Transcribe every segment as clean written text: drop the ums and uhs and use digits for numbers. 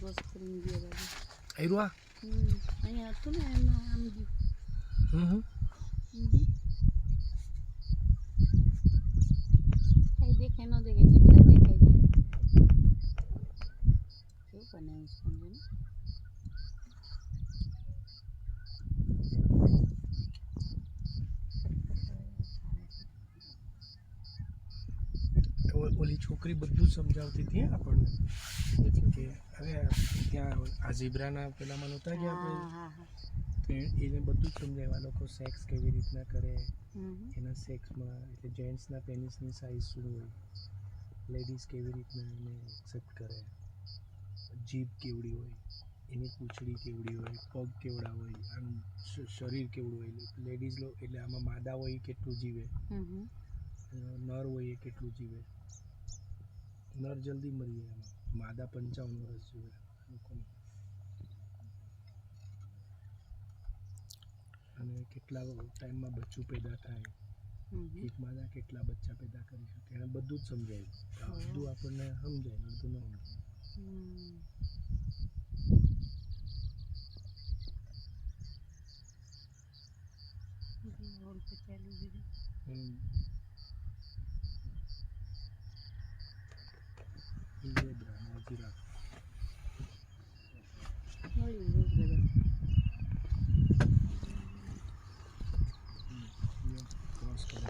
cross કરીને ગયા બાજુ આયરુઆ અહીંયા હતું ને એમાં આમ ગયું કઈ દેખાય ન દેખાય જીબડા દેખાય જાય કેવું બનાવ્યું સમજો ને ઓલી છોકરી બધું સમજાવતી હતી આપણને કે અરે ત્યાં આ ઝીબ્રાના પેલામાં નહોતા ગયા આપણે એને બધું સમજાવ્યા લોકો સેક્સ કેવી રીતના કરે એના સેક્સમાં એટલે જેન્ટ્સના પેનિસની સાઇઝ શું હોય લેડીઝ કેવી રીતના એને એક્સેપ્ટ કરે જીભ કેવડી હોય એની પૂંછડી કેવડી હોય પગ કેવડા હોય આમ શરીર કેવડું હોય લેડીઝ એટલે આમાં માદા હોય એ કેટલું જીવે નર હોય એ કેટલું જીવે નર જલ્દી મરી જાય એમાં માદા 55 વર્ષ જીવે લોકોને અને કેટલા ટાઈમમાં બચ્ચું પેદા થાય એક માદા કેટલા બચ્ચા પેદા કરી શકે એને બધું જ સમજાયું બધું આપણને સમજાય અડધું ન ક્રોસ કરે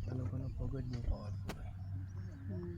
આ લોકોનો પગ જ બહુ પાવરફુલ હોય